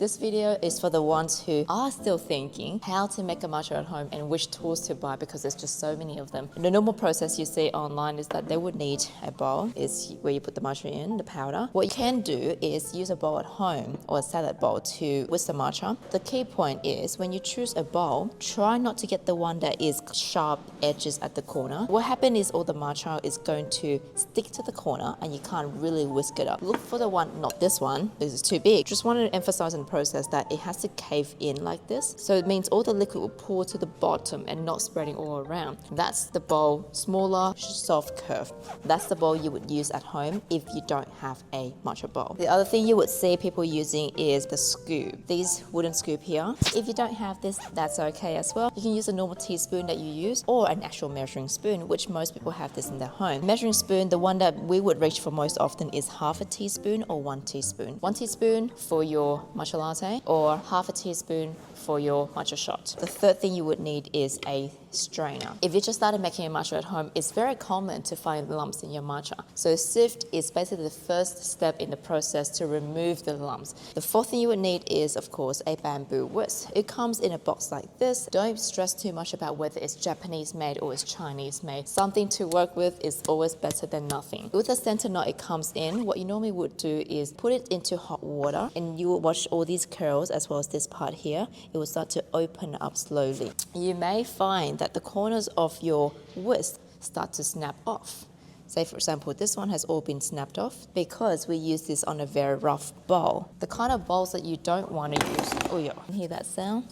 This video is for the ones who are still thinking how to make a matcha at home and which tools to buy because there's just so many of them. The normal process you see online is that they would need a bowl, is where you put the matcha in, the powder. What you can do is use a bowl at home or a salad bowl to whisk the matcha. The key point is when you choose a bowl, try not to get the one that is sharp edges at the corner. What happens is all the matcha is going to stick to the corner and you can't really whisk it up. Look for the one, not this one, this is too big. Just wanted to emphasize in process that it has to cave in like this, so it means all the liquid will pour to the bottom and not spreading all around. That's the bowl, smaller, soft curve. That's the bowl you would use at home if you don't have a matcha bowl. The other thing you would see people using is the scoop, these wooden scoop here. If you don't have this, that's okay as well. You can use a normal teaspoon that you use or an actual measuring spoon, which most people have this in their home. Measuring spoon, the one that we would reach for most often is half a teaspoon or 1 teaspoon. 1 teaspoon for your matcha latte or half a teaspoon for your matcha shot. The third thing you would need is a strainer. If you just started making a matcha at home, it's very common to find lumps in your matcha. So sift is basically the first step in the process to remove the lumps. The fourth thing you would need is, of course, a bamboo whisk. It comes in a box like this. Don't stress too much about whether it's Japanese made or it's Chinese made. Something to work with is always better than nothing. With the center knot it comes in, what you normally would do is put it into hot water and you will watch all these curls as well as this part here. It will start to open up slowly. You may find that the corners of your whisk start to snap off. Say for example, this one has all been snapped off because we use this on a very rough bowl. The kind of bowls that you don't want to use, oh yeah, you hear that sound?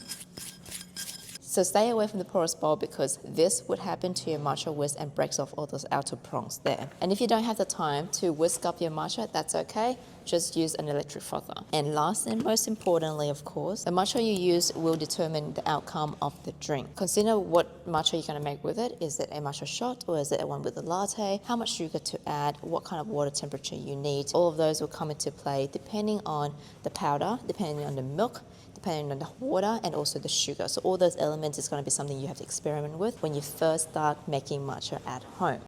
So stay away from the porous bowl because this would happen to your matcha whisk and breaks off all those outer prongs there. And if you don't have the time to whisk up your matcha, that's okay. Just use an electric frother. And last and most importantly, of course, the matcha you use will determine the outcome of the drink. Consider what matcha you're going to make with it. Is it a matcha shot or is it a one with a latte? How much sugar to add? What kind of water temperature you need? All of those will come into play depending on the powder, depending on the milk, depending on the water and also the sugar. So all those elements is going to be something you have to experiment with when you first start making matcha at home.